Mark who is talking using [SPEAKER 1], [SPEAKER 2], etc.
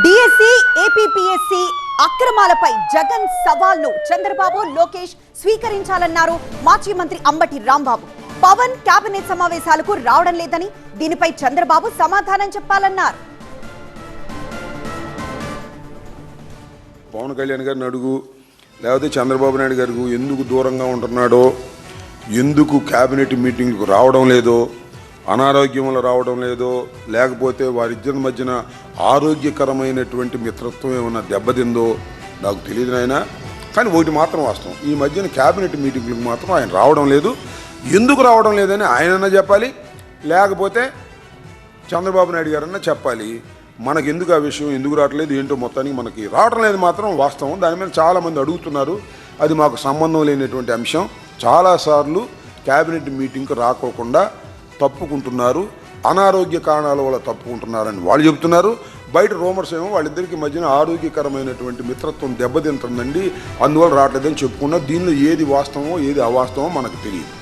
[SPEAKER 1] DSC APPSC అక్రమాలపై Jagan సవాల్ను Chandrababu Lokesh స్వీకరించాలన్నారు మాజీ మంత్రి Ambati Rambabu. Pawan cabinet సమావేశాలకు రావడం లేదని, దీనిపై చంద్రబాబు సమాధానం చెప్పాలన్నారు.
[SPEAKER 2] పవన్ కళ్యాణ్ గారిని అడుగు, లేకపోతే చంద్రబాబు నాయుడు గారికి ఎందుకు దూరంగా ఉంటున్నాడో, ఎందుకు కేబినెట్ మీటింగ్కు రావడం లేదో, అనారోగ్యంలో రావడం లేదో, లేకపోతే వారిద్దరి మధ్యన ఆరోగ్యకరమైనటువంటి మిత్రత్వం ఏమన్నా దెబ్బతిందో నాకు తెలియదు నాయన. కానీ ఒకటి మాత్రం వాస్తవం, ఈ మధ్యన కేబినెట్ మీటింగ్లకు మాత్రం ఆయన రావడం లేదు. ఎందుకు రావడం లేదని ఆయనన్నా చెప్పాలి, లేకపోతే చంద్రబాబు నాయుడు గారన్నా చెప్పాలి. మనకు ఎందుకు ఆ విషయం ఎందుకు రావట్లేదు ఏంటో మొత్తానికి మనకి రావడం లేదు మాత్రం వాస్తవం. దాని మీద చాలామంది అడుగుతున్నారు. అది మాకు సంబంధం లేనటువంటి అంశం. చాలాసార్లు కేబినెట్ మీటింగ్కి రాకోకుండా తప్పుకుంటున్నారు, అనారోగ్య కారణాల వల్ల తప్పుకుంటున్నారని వాళ్ళు చెబుతున్నారు. బయట రూమర్స్ ఏమో వాళ్ళిద్దరికి మధ్యన ఆరోగ్యకరమైనటువంటి మిత్రత్వం దెబ్బతింటుందండి, అందువల్ల రావట్లేదని చెప్పుకున్నా. దీనిలో ఏది వాస్తవమో ఏది అవాస్తవమో మనకు తెలియదు.